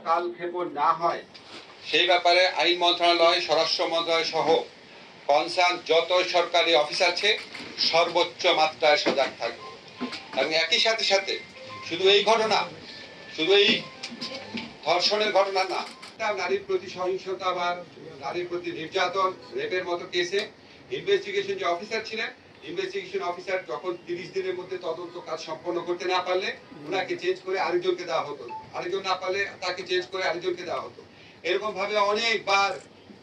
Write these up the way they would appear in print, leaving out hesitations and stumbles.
কালক্ষেপণ না হয় সেই ব্যাপারে আইন মন্ত্রণালয়, স্বরাষ্ট্র মন্ত্রণালয় সহ কনসার্ন যত সরকারি অফিস আছে সর্বোচ্চ মাত্রায় সজাগ থাকবে। এবং একই সাথে সাথে শুধু এই ঘটনা, শুধু এই ধর্ষণের ঘটনা না, নারীর প্রতি সহিংসতা বা নারীর প্রতি নির্যাতন, রেপের মতো কেসে ইনভেস্টিগেশন যে অফিসার ছিলেন, ইনভেস্টিগেশন অফিসার যখন 30 দিনের মধ্যে তদন্ত কাজ সম্পন্ন করতে না পারলে ওনাকে চেঞ্জ করে আরেকজনকে দেওয়া হতো, আরেকজন না পারলে তাকে চেঞ্জ করে আরেকজনকে দেওয়া হতো। এরকম ভাবে অনেকবার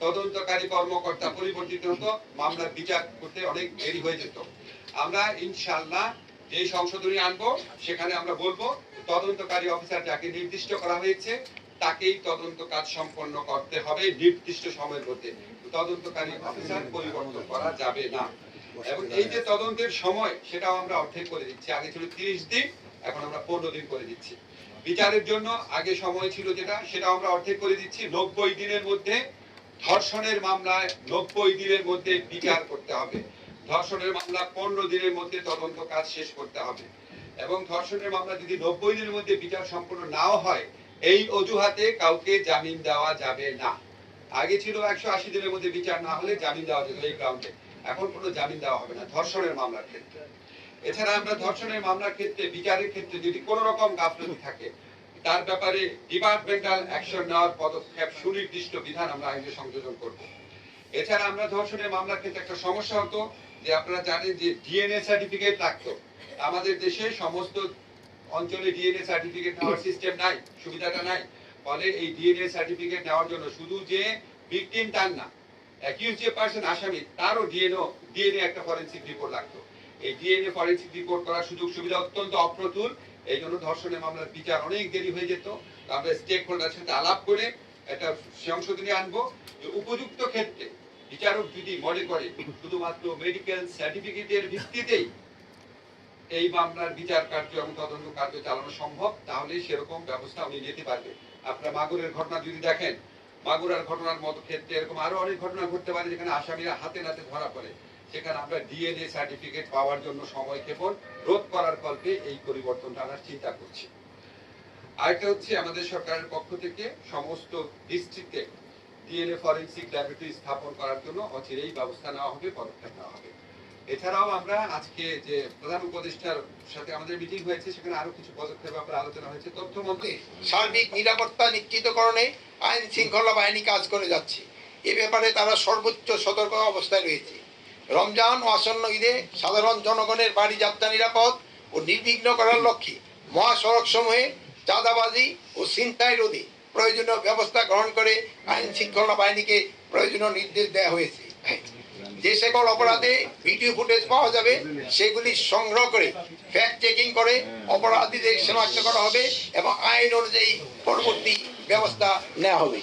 তদন্তকারী কর্মকর্তা পরিবর্তিত হতো, মামলার বিচার করতে অনেক দেরি হয়ে যেত। আমরা ইনশাআল্লাহ যে সংশোধনী আনবো সেখানে আমরা বলবো তদন্তকারী অফিসার যাকে নির্দিষ্ট করা হয়েছে তাকেই তদন্ত কাজ সম্পন্ন করতে হবে নির্দিষ্ট সময়ের মধ্যে। তদন্তকারী অফিসার পরিবর্তন করা যাবে না। এবং এই যে তদন্তের সময় সেটাও আমরা অর্ধেক করে দিচ্ছি। আগে ছিল 30 দিন, এখন আমরা 15 দিন করে দিচ্ছি। বিচারের জন্য আগে সময় ছিল যেটা, সেটা আমরা অর্ধেক করে দিচ্ছি। 90 দিনের মধ্যে ধর্ষণের মামলায় 90 দিনের মধ্যে বিচার করতে হবে। ধর্ষণের মামলা 15 দিনের মধ্যে তদন্ত কাজ শেষ করতে হবে। এবং ধর্ষণের মামলা যদি 90 দিনের মধ্যে বিচার সম্পন্ন নাও হয়, এই অজুহাতে কাউকে জামিন দেওয়া যাবে না। আগে ছিল 180 দিনের মধ্যে বিচার না হলে জামিন দেওয়া যেত এই গ্রাউন্ডে, এখন কোনো জামিন দেওয়া হবে না ধর্ষণের মামলার ক্ষেত্রে। এছাড়া আমরা ধর্ষণের মামলার ক্ষেত্রে বিচারের ক্ষেত্রে যদি কোনো রকম গাফলতি থাকে তার ব্যাপারে ডিপার্টমেন্টাল অ্যাকশন নেওয়ার পদক্ষেপ সুনির্দিষ্ট বিধান আমরা আইনে সংযোজন করব। এছাড়া আমরা ধর্ষণের মামলার ক্ষেত্রে একটা সমস্যা হতো যে আপনারা জানেন যে ডিএনএ সার্টিফিকেট লাগতো। আমাদের দেশে সমস্ত অঞ্চলে ডিএনএ সার্টিফিকেট নেওয়ার সিস্টেম নাই, সুবিধাটা নাই। ফলে এই ডিএনএ সার্টিফিকেট নেওয়ার জন্য শুধু যে ভিকটিম তার না, অ্যাকিউজ যে পারসন আসামি তারও ডিএনএ একটা ফরেনসিক রিপোর্ট লাগতো। এই ডিএনএ ফরেনসিক রিপোর্ট করার সুযোগ সুবিধা অত্যন্ত অপ্রতুল। এই জন্য ধর্ষণের মামলার বিচার অনেক দেরি হয়ে যেত। আমরা স্টেক হোল্ডারের সাথে আলাপ করে একটা সংশোধনী আনবো যে উপযুক্ত ক্ষেত্রে বিচারক যদি মনে করে শুধুমাত্র মেডিকেল সার্টিফিকেটের ভিত্তিতেই এই মামলার বিচার কার্য এবং তদন্ত কার্য চালানো সম্ভব, তাহলে সেরকম ব্যবস্থা উনি নিতে পারবে। আপনারা মাগুরের ঘটনা যদি দেখেন, মাগুরার ঘটনার মতো ক্ষেত্রে এরকম আরো অনেক ঘটনা ঘটতে পারে যেখানে আসামিরা হাতে নাতে ধরা পড়ে। সেখানে আমরা ডিএনএ সার্টিফিকেট পাওয়ার জন্য সময় ক্ষেপণ রোধ করার কল্পে এই পরিবর্তনটা আনার চিন্তা করছি। আরেকটা হচ্ছে আমাদের সরকারের পক্ষ থেকে সমস্ত ডিস্ট্রিক্টে ডিএনএ ফরেনসিক ল্যাবরেটরি স্থাপন করার জন্য অচিরেই ব্যবস্থা নেওয়া হবে, পদক্ষেপ নেওয়া হবে। এছাড়াও আমরা আজকে যে প্রধান উপদেষ্টার সাথে আমাদের মিটিং হয়েছে সেখানে আরো কিছু পদক্ষেপ ব্যাপারে আলোচনা হয়েছে। তথ্যমন্ত্রী সার্বিক নিরাপত্তা নিশ্চিতকরণে আইন শৃঙ্খলা বাহিনী কাজ করে যাচ্ছে। এ ব্যাপারে তারা সর্বোচ্চ সতর্ক অবস্থায় রয়েছে। রমজান ও আসন্ন ঈদে সাধারণ জনগণের বাড়ি যাত্রা নিরাপদ ও নির্বিঘ্ন করার লক্ষ্যে মহাসড়ক সমূহে চাঁদাবাজি ও ছিনতাই রোধে প্রয়োজনীয় ব্যবস্থা গ্রহণ করে আইন শৃঙ্খলা বাহিনীকে প্রয়োজনীয় নির্দেশ দেওয়া হয়েছে। যে সকল অপরাধে ভিডিও ফুটেজ পাওয়া যাবে সেগুলি সংগ্রহ করে ফ্যাক্ট চেকিং করে অপরাধীদের শনাক্ত করা হবে এবং আইন অনুযায়ী পরবর্তী ব্যবস্থা নেওয়া হবে।